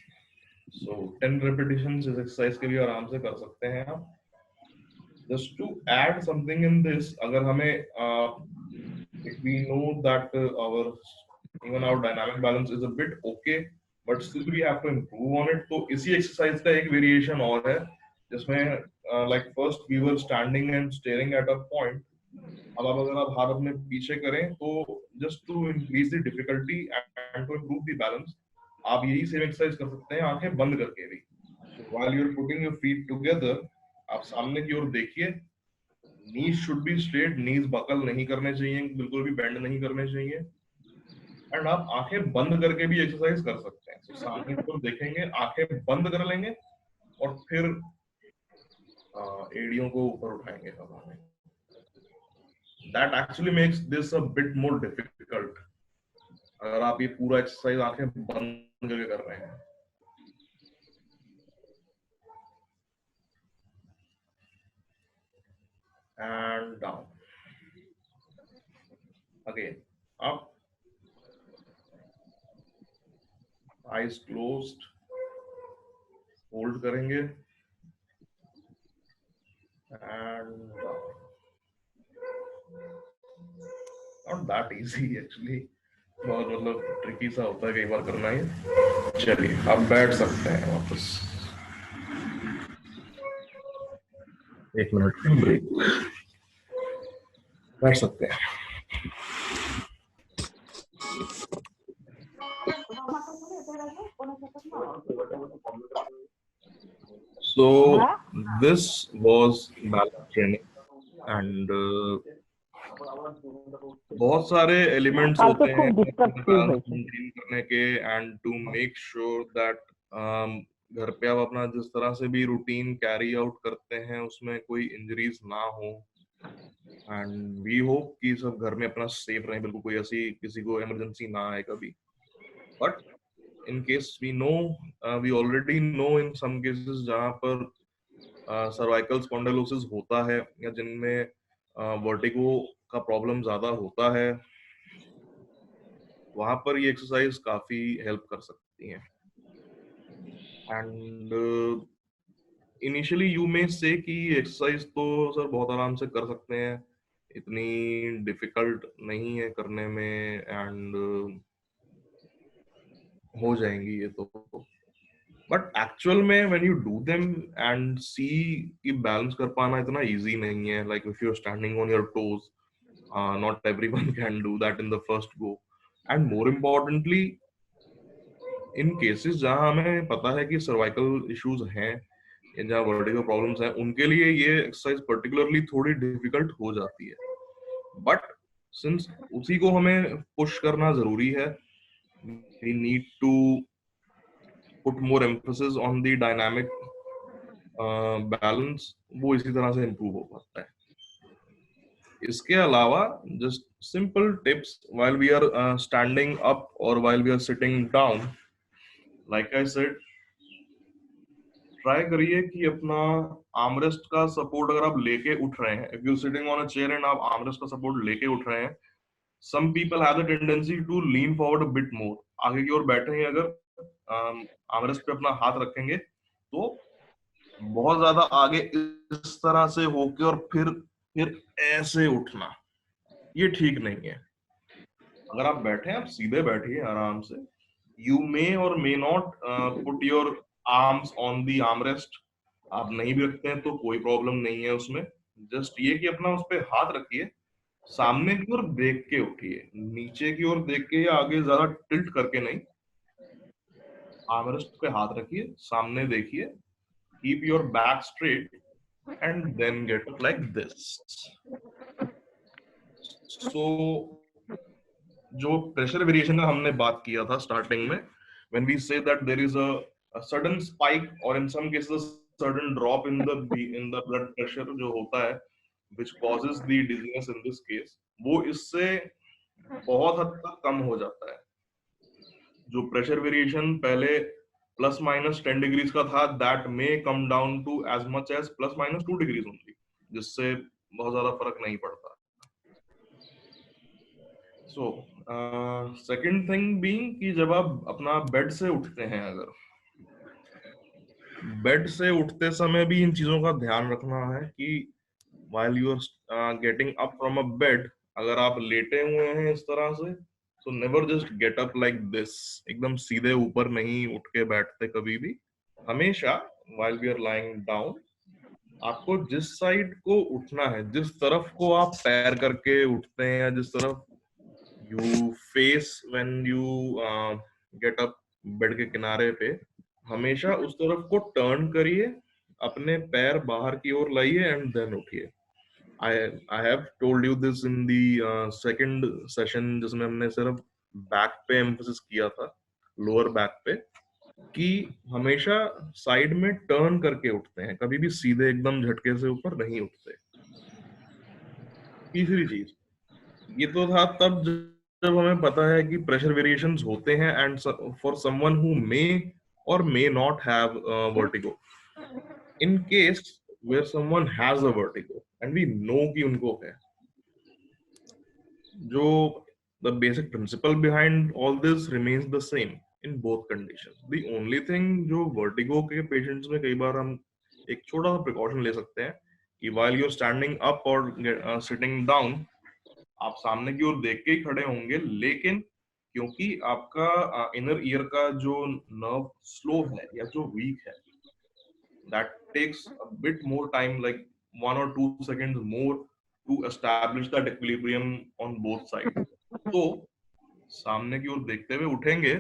So 10 repetitions इस exercise के भी आराम से कर सकते हैं आप. Just to add something in this, अगर हमें if we know that our dynamic balance is a bit okay, but still we have to improve on it, तो इसी exercise का एक variation और है जिसमें like first we were standing and staring at a point. अब अगर आप हाथ अपने पीछे करें तो just to increase the difficulty and to improve the balance आप यही सेम एक्सरसाइज कर सकते हैं आंखें बंद करके भी. While you are putting your feet together, आप सामने की ओर देखिए, knees should be straight, knees buckle नहीं करने चाहिए, बिल्कुल भी बेंड नहीं करने चाहिए. एंड आप आंखें बंद करके भी एक्सरसाइज कर सकते हैं. तो सामने की ओर देखेंगे, आंखें बंद कर लेंगे और फिर एड़ियों को ऊपर उठाएंगे हवा में. That actually makes this a bit more difficult. अगर आप ये पूरा एक्सरसाइज आंखें बंद करके कर रहे हैं. And down. Again, up. Eyes closed. Hold करेंगे. And down. Not that easy actually. बहुत मतलब ट्रिकी सा होता है कई बार करना है. चलिए आप बैठ सकते हैं वापस. एक मिनट का ब्रेक. बैठ सकते हैं. So this was balance training and बहुत सारे एलिमेंट्स होते हैं मेंटेन करने के and to make sure that घर पे आप अपना जिस तरह से भी रूटीन कैरी आउट करते हैं उसमें कोई इंजरीज ना हो. एंड वी होप कि सब घर में अपना सेफ रहें, बिल्कुल कोई ऐसी किसी को इमरजेंसी ना आए कभी. But in case we know, we already know in some cases जहां पर सर्वाइकल स्पॉन्डिलोसिस होता है या जिनमें वर्टिगो का प्रॉब्लम ज्यादा होता है, वहां पर ये एक्सरसाइज काफी हेल्प कर सकती है. एंड इनिशियली यू मे से कि एक्सरसाइज तो सर बहुत आराम से कर सकते हैं, इतनी डिफिकल्ट नहीं है करने में एंड हो जाएंगी ये तो. बट एक्चुअल में when you do them and see कि बैलेंस कर पाना इतना इजी नहीं है. Like if you are standing on your toes, not everyone can do that in the first go. And more importantly in cases जहां हमें पता है कि सर्वाइकल इश्यूज हैं या जहां वर्टिगो प्रॉब्लम्स हैं, उनके लिए ये एक्सरसाइज पर्टिकुलरली थोड़ी डिफिकल्ट हो जाती है. बट सिंस उसी को हमें पुश करना जरूरी है, we need to put more emphasis on the dynamic balance, वो इसी तरह से improve हो पाता है। इसके अलावा just simple tips while we are standing up or while we are sitting down, like I said, try करिए कि अपना आर्मरेस्ट का सपोर्ट अगर आप लेके उठ रहे हैं, if you're sitting on a chair and आप आर्मरेस्ट का सपोर्ट लेके उठ रहे हैं, some people have the tendency to lean forward a bit more, आगे की ओर बैठे हैं अगर आर्मरेस्ट पे अपना हाथ रखेंगे तो बहुत ज्यादा आगे इस तरह से होके और फिर ऐसे उठना, ये ठीक नहीं है। अगर आप बैठे हैं, आप सीधे बैठिए आराम से। यू मे और may not put your arms on the armrest, आप नहीं भी रखते हैं तो कोई प्रॉब्लम नहीं है उसमें। जस्ट ये कि अपना उस पर हाथ रखिए, सामने की ओर देख के उठिए, नीचे की ओर देख के या आगे ज्यादा टिल्ट करके नहीं। आर्मरेस्ट पे हाथ रखिए, सामने देखिए, keep your back straight and then get up like this. So जो प्रेशर वेरिएशन का हमने बात किया था स्टार्टिंग में, when we say that there is a sudden spike or in some cases a sudden drop in the blood pressure जो होता है, which causes the dizziness in this case, वो इससे बहुत हद तक कम हो जाता है। जो प्रेशर वेरिएशन पहले प्लस माइनस 10 डिग्रीज का था, that may come down to as much as plus minus 2 degrees only, जिससे बहुत ज्यादा फर्क नहीं पड़ता। सो सेकंड थिंग बीइंग कि जब आप अपना बेड से उठते हैं, अगर बेड से उठते समय भी इन चीजों का ध्यान रखना है कि while you are getting up from a bed, अगर आप लेटे हुए हैं इस तरह से, so never just get up like this, एकदम सीधे ऊपर नहीं उठ के बैठते कभी भी। हमेशा while we are lying down, आपको जिस साइड को उठना है, जिस तरफ को आप पैर करके उठते हैं या जिस तरफ you face when you get up bed के किनारे पे, हमेशा उस तरफ को टर्न करिए, अपने पैर बाहर की ओर लाइए एंड देन उठिए। I have told you this in the second session जिसमें हमने सिर्फ बैक पे एम्फोसिस किया था, लोअर बैक पे, कि हमेशा साइड में टर्न करके उठते हैं, कभी भी सीधे एकदम झटके से ऊपर नहीं उठते। तीसरी चीज, ये तो था तब जब हमें पता है कि प्रेशर वेरिएशंस होते हैं and for someone who may और may not have vertigo, in case where someone has a vertigo and we know कि उनको है, जो the basic principle behind all this remains the same in both conditions. The only thing जो vertigo के patients में कई बार हम एक छोटा सा precaution ले सकते हैं कि while you're standing up or sitting down, आप सामने की ओर देख के ही खड़े होंगे, लेकिन क्योंकि आपका इनर ईयर का जो नर्व स्लो है या जो वीक है, that takes a bit more time, like 1 or 2 seconds more to establish that equilibrium on both sides. तो सामने की ओर देखते हुए उठेंगे,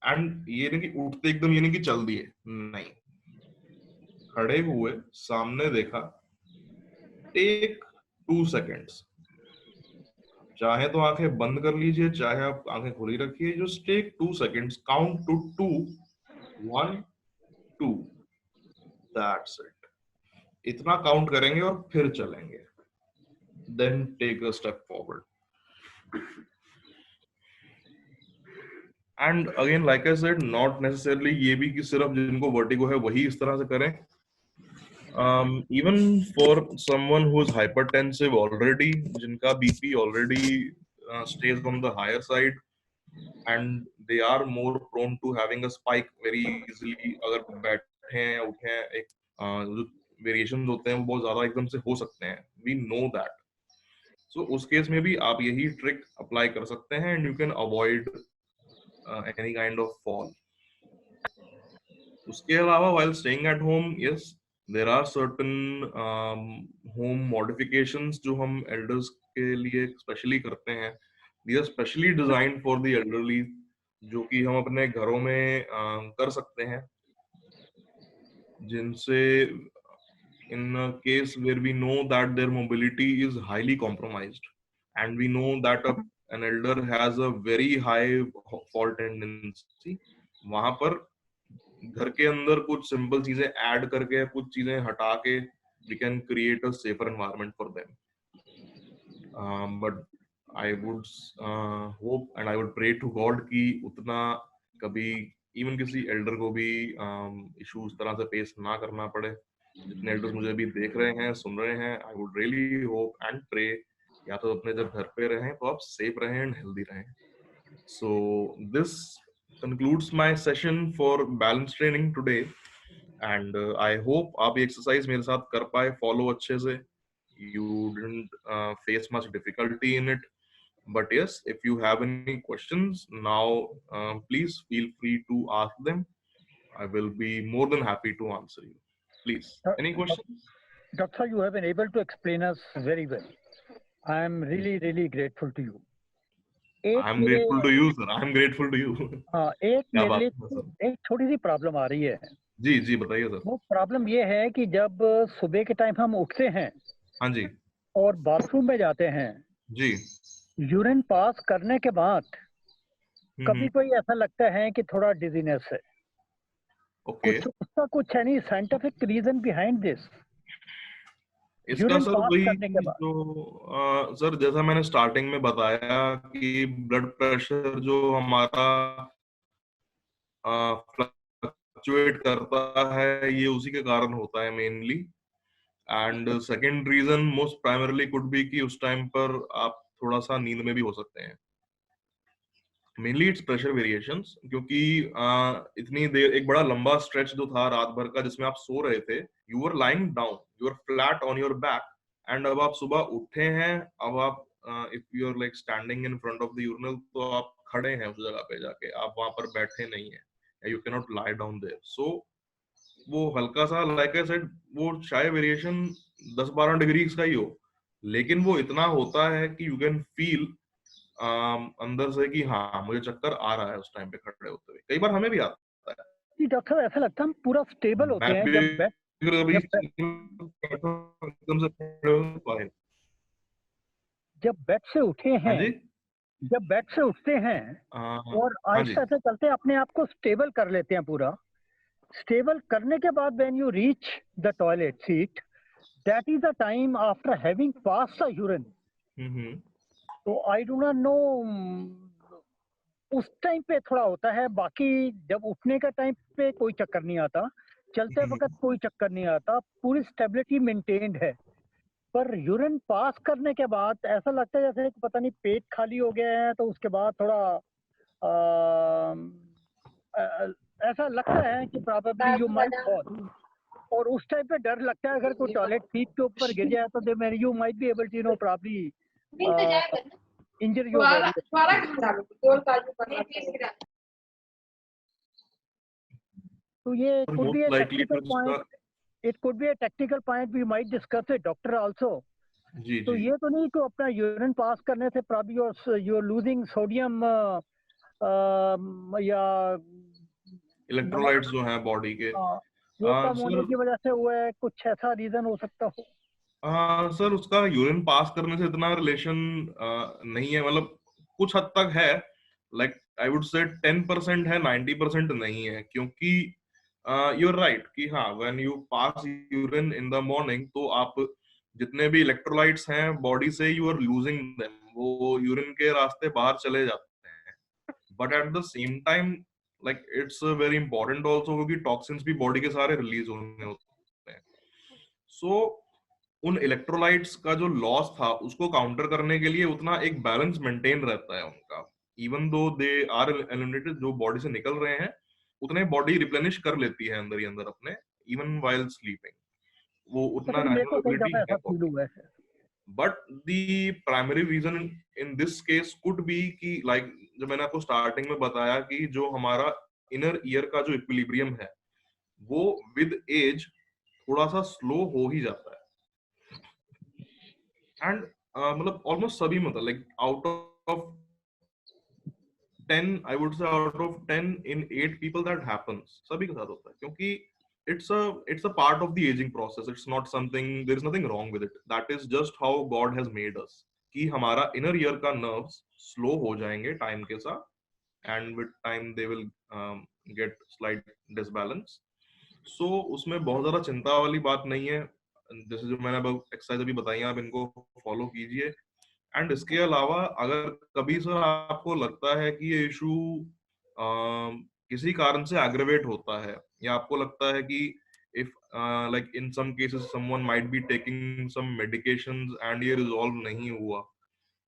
एंड ये नहीं कि उठते एकदम ये नहीं कि चल दिए, नहीं, खड़े हुए सामने देखा, टेक 2 seconds, चाहे तो आंखें बंद कर लीजिए, चाहे आप आंखें खुली रखिए, just take 2 seconds, count to 2, 1, 2, that's it, इतना काउंट करेंगे और फिर चलेंगे, then take a step forward. And again like I said, not necessarily ये भी कि सिर्फ जिनको वर्टिगो है वही इस तरह से करें। Even for someone who is hypertensive already, जिनका BP already stays on the higher side and they are more prone to having a spike very easily, अगर बैठे हैं या उठे हैं, एक जो वेरिएशन होते हैं वो बहुत ज्यादा एकदम से हो सकते हैं, we know that. So उस केस में भी आप यही ट्रिक अप्लाई कर सकते हैं and you can avoid any kind of fall. उसके अलावा while staying at home, yes, there are certain home modifications जो हम elders के लिए specially करते हैं. These are specially designed for the elderly, जो कि हम अपने घरों में कर सकते हैं, जिनसे in a case where we know that their mobility is highly compromised and we know that an elder has a very high fault tendency, वहां पर घर के अंदर कुछ सिंपल चीजें ऐड करके, कुछ चीजें हटा के, we can create a safer environment for them. But I would hope and I would pray to God कि उतना कभी even किसी elder को भी issues तरह से face ना करना पड़े. जितने elders मुझे अभी देख रहे हैं, सुन रहे हैं, I would really hope and pray या तो अपने जब घर पे रहें तो आप safe रहें and healthy रहें. So this concludes my session for balance training today. And I hope आप ये exercise मेरे साथ कर पाए, follow अच्छे से. You didn't face much difficulty in it. But yes, if you have any questions now, please feel free to ask them. I will be more than happy to answer you. Please, any questions? Doctor, you have been able to explain us very well. I am really, really grateful to you. I'm grateful to you, sir. I'm grateful to you. हाँ, एक क्या मेरे बात लिए है, sir? एक छोटी सी problem आ रही है। जी जी बताइए सर। वो प्रॉब्लम ये है कि जब सुबह के टाइम हम उठते हैं, हाँ जी, और बाथरूम में जाते हैं जी, यूरिन पास करने के बाद कभी कोई ऐसा लगता है कि थोड़ा डिजीनेस है। ओके। कुछ उसका कुछ any scientific reason behind this? इसका यूरिन सर पास वही करने के बाद जो सर जैसा मैंने स्टार्टिंग में बताया कि ब्लड प्रेशर जो हमारा फ्लक्चुएट करता है, ये उसी के कारण होता है mainly. And second reason most primarily could be कि उस टाइम पर आप थोड़ा सा नींद में भी हो सकते हैं। मेनली इट्स प्रेशर वेरिएशंस, क्योंकि इतनी देर एक बड़ा लंबा स्ट्रेच जो था रात भर का जिसमें आप सो रहे थे, you were lying down, you are flat on your back, and अब आप सुबह उठे हैं, अब आप if you are like standing in front of the urinal, तो आप खड़े हैं उस जगह पे जाके, आप वहां पर बैठे नहीं है, you can not lie down there. So वो हल्का सा लाइक आई सेड, वो शायद वेरिएशन 10-12 डिग्री का ही हो, लेकिन वो इतना होता है कि यू कैन फील अंदर से कि हाँ मुझे चक्कर आ रहा है उस टाइम पे खड़े होते हुए। कई बार हमें भी आता है। जी डॉक्टर, ऐसा लगता है हम पूरा स्टेबल होते मैं हैं भी जब कभी एकदम से खड़े हो पाए। बेड से उठे हाँ हैं, जी, जब बेड से उठते हैं और हाँ जी, आहिस्ता से चलते अपने आप को स्टेबल कर लेते हैं पूरा। स्टेबल करने के बाद when you reach the toilet seat, that is the time after having pass the urine. तो आई डू नॉट नो, उस टाइम पे थोड़ा होता है, बाकी जब उठने का टाइम पे कोई चक्कर नहीं आता, चलते वक्त कोई चक्कर नहीं आता, पूरी स्टेबिलिटी मेंटेन्ड है। पर यूरिन पास करने के बाद ऐसा लगता है जैसे पता नहीं पेट खाली हो गया है, तो उसके बाद थोड़ा ऐसा लगता है कि प्रोबेबली यू माइट फॉल, और उस टाइम पे डर लगता है अगर कोई टॉयलेट सीट के ऊपर गिर जाए तो they you might be able to probably injure your body. तो ये could be a technical point. It could be a technical point. We might discuss it, doctor also. जी तो जी, ये तो नहीं कि अपना यूरिन पास करने से probably you're losing sodium या इलेक्ट्रोलाइट्स जो हैं बॉडी के। वो कम होने सर की वजह से हुआ है, कुछ ऐसा रीजन हो सकता हो? सर उसका यूरिन पास करने से इतना रिलेशन नहीं है, मतलब कुछ हद तक है, लाइक आई वुड से 10% है, 90% नहीं है, क्योंकि यू आर राइट कि हाँ when you pass urine in the morning, तो आप जितने भी इलेक्ट्रोलाइट्स हैं बॉडी से यू आर लूजिंग देम, वो यूरिन के रास्ते बाहर चले जाते हैं। But at the same time like it's very important also, क्योंकि टॉक्सिन्स भी बॉडी के सारे रिलीज होने होते हैं। सो उन इलेक्ट्रोलाइट्स का जो लॉस था उसको काउंटर करने के लिए उतना एक बैलेंस मेंटेन रहता है उनका, even though they are eliminated, जो बॉडी से निकल रहे हैं उतने बॉडी रिप्लेनिश कर लेती है अंदर ही अंदर अपने, इवन वाइल स्लीपिंग, वो उतना मेरे को नेचुरल कई एबिलिटी दफा है ऐसा फील बॉडी। हुआ है। But the primary reason in this case could be कि लाइक जो मैंने आपको स्टार्टिंग में बताया कि जो हमारा इनर ईयर का जो इक्विलिब्रियम है वो विद एज थोड़ा सा स्लो हो ही जाता है। एंड मतलब ऑलमोस्ट सभी, मतलब like out of 10 I would say out of 10 in 8 people that happens, सभी के साथ होता है, क्योंकि it's a part of the aging process, it's not something, there is nothing wrong with it, that is just how God has made us, कि हमारा inner ear का nerves slow हो जाएंगे टाइम के साथ, and with time they will get slight disbalance. सो उसमें बहुत ज्यादा चिंता वाली बात नहीं है. जैसे जो मैंने अब एक्सरसाइज अभी बताई है, आप इनको फॉलो कीजिए. एंड इसके अलावा अगर कभी सर आपको लगता है कि ये इशू किसी कारण से एग्रेवेट होता है, या आपको लगता है कि if like in some cases someone might be taking some medications and ये रिजॉल्व नहीं हुआ,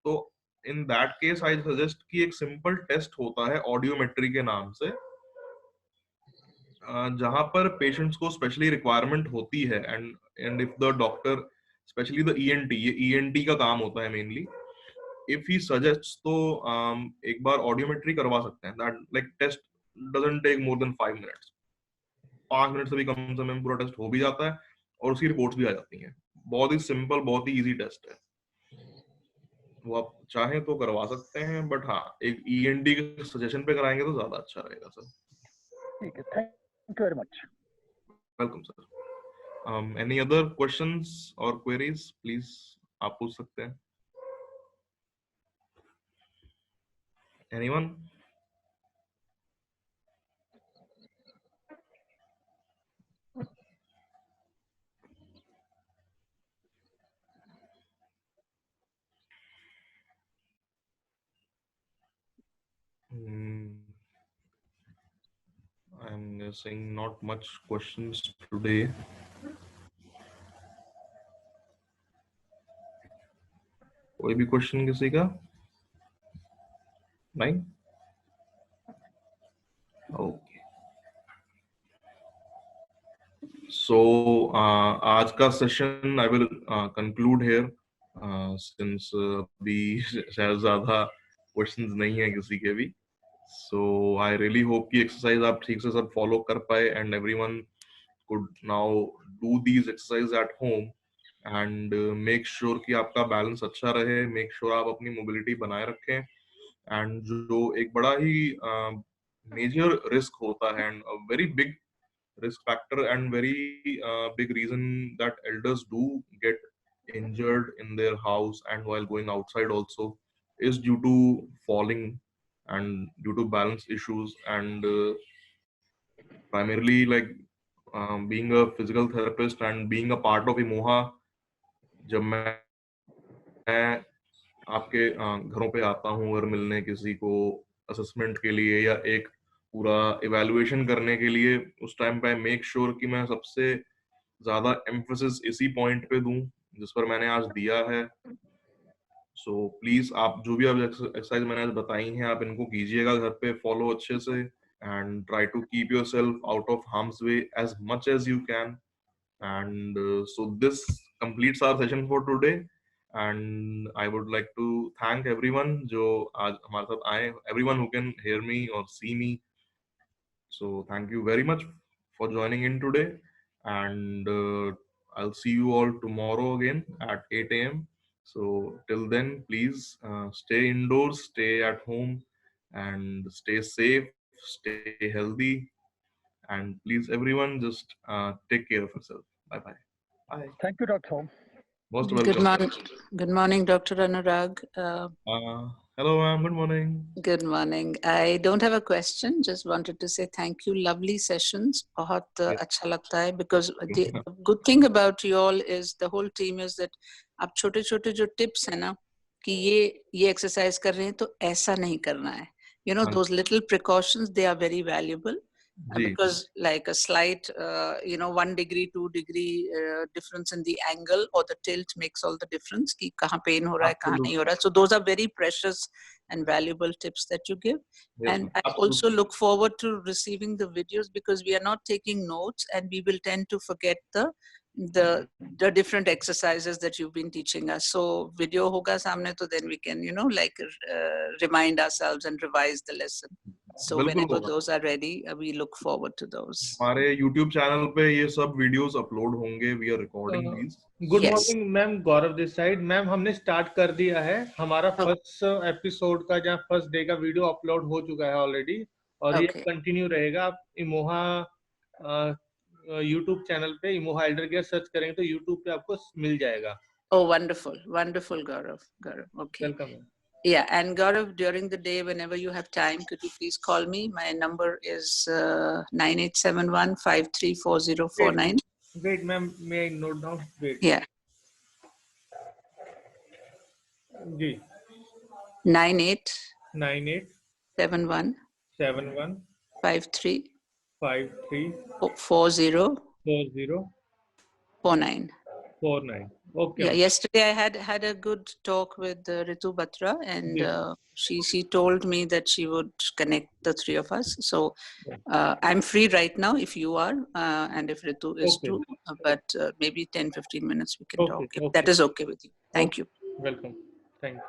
तो in that case I suggest कि एक सिंपल टेस्ट होता है ऑडियोमेट्री के नाम से, जहां पर पेशेंट्स को स्पेशली रिक्वायरमेंट होती है, and if the doctor, specially the ENT, ये ईएनटी का काम होता है मेनली, इफ ही सजेस्ट, तो एक बार ऑडियोमेट्री करवा सकते हैं. That like test doesn't take more than 5 minutes. 5 minute से भी कम समय में पूरा टेस्ट हो भी जाता है और उसकी रिपोर्ट्स भी आ जाती हैं. बहुत ही सिंपल, बहुत ही इजी टेस्ट है, वो आप चाहें तो करवा सकते हैं. बट हाँ, एक ईएनटी के सजेशन पे कराएंगे तो ज्यादा अच्छा रहेगा सर. ठीक है, thank you very much. Welcome sir. Any other questions और क्वेरीज, प्लीज आप पूछ सकते हैं. Anyone? I'm guessing not much questions today. कोई भी क्वेश्चन किसी का? नहीं? ओके. So आज का session I will conclude here, since अभी शायद ज्यादा क्वेश्चंस नहीं है किसी के भी. So I really hope कि एक्सरसाइज आप ठीक से सब फॉलो कर पाए, and everyone could now do these exercises at home, and make sure कि आपका बैलेंस अच्छा रहे, make sure आप अपनी मोबिलिटी बनाए रखें. एंड जो एक बड़ा ही मेजर रिस्क होता है, and very big risk factor and very big reason that elders do get injured in their house and while going outside also, is due to falling and due to balance issues, and primarily like being a physical therapist and being a part of IMOHA, जब मैं आपके घरों पे आता हूँ अगर मिलने किसी को असेसमेंट के लिए या एक पूरा इवैल्यूएशन करने के लिए, उस टाइम पे मेक श्योर कि मैं सबसे ज्यादा एम्फोसिस इसी पॉइंट पे दूं जिस पर मैंने आज दिया है. सो प्लीज आप जो भी आप एक्सरसाइज मैंने आज बताई हैं, आप इनको कीजिएगा घर पे फॉलो अच्छे से, and try to keep yourself out of harm's way as much as you can. And so this completes our session for today, and I would like to thank everyone जो आज हमारे साथ आए, everyone who can hear me or see me. So thank you very much for joining in today, and I'll see you all tomorrow again at 8 a.m. So till then, please stay indoors, stay at home, and stay safe, stay healthy. And please, everyone, just take care of yourself. Bye bye. Bye. Thank you, Dr. Home. Most welcome. Good morning, Dr. Anurag. Hello, ma'am. Good morning. Good morning. I don't have a question. Just wanted to say thank you. Lovely sessions. बहुत अच्छा लगता है, because the good thing about you all is the whole team is that आप छोटे-छोटे जो tips है ना कि ये exercise कर रहे हैं तो ऐसा नहीं करना है. You know, those little precautions, they are very valuable. Because like a slight 1 degree 2 degree difference in the angle or the tilt makes all the difference कि कहाँ pain हो रहा है कहाँ नहीं हो रहा है. So those are very precious and valuable tips that you give. Yes, and I also look forward to receiving the videos, because we are not taking notes and we will tend to forget the different exercises that you've been teaching us. So video होगा सामने तो then we can remind ourselves and revise the lesson. So whenever those are ready, we look forward to those. हमारे YouTube channel पे ये सब videos upload होंगे. We are recording these. Good morning, ma'am. Gaurav this side. Ma'am हमने start कर दिया है. हमारा फर्स्ट एपिसोड का जहाँ फर्स्ट डे का वीडियो अपलोड हो चुका है ऑलरेडी, और ये कंटिन्यू रहेगा. आप इमोहा YouTube चैनल पे इमोहा एल्डर केयर सर्च करेंगे तो YouTube पे आपको मिल जाएगा. Oh, wonderful, wonderful, Gaurav. Okay. Welcome. Yeah, and Gaurav, during the day, whenever you have time, could you please call me? My number is 9871-534049. Wait, ma'am, may I note down? Wait. Yeah. Ji. 98 71 53 53 40 49. Okay. Yeah, yesterday I had a good talk with Ritu Batra, and she told me that she would connect the three of us. So I'm free right now if you are, and if Ritu is too, but maybe 10-15 minutes we can talk, if that is okay with you. Thank you. Welcome. Thank you.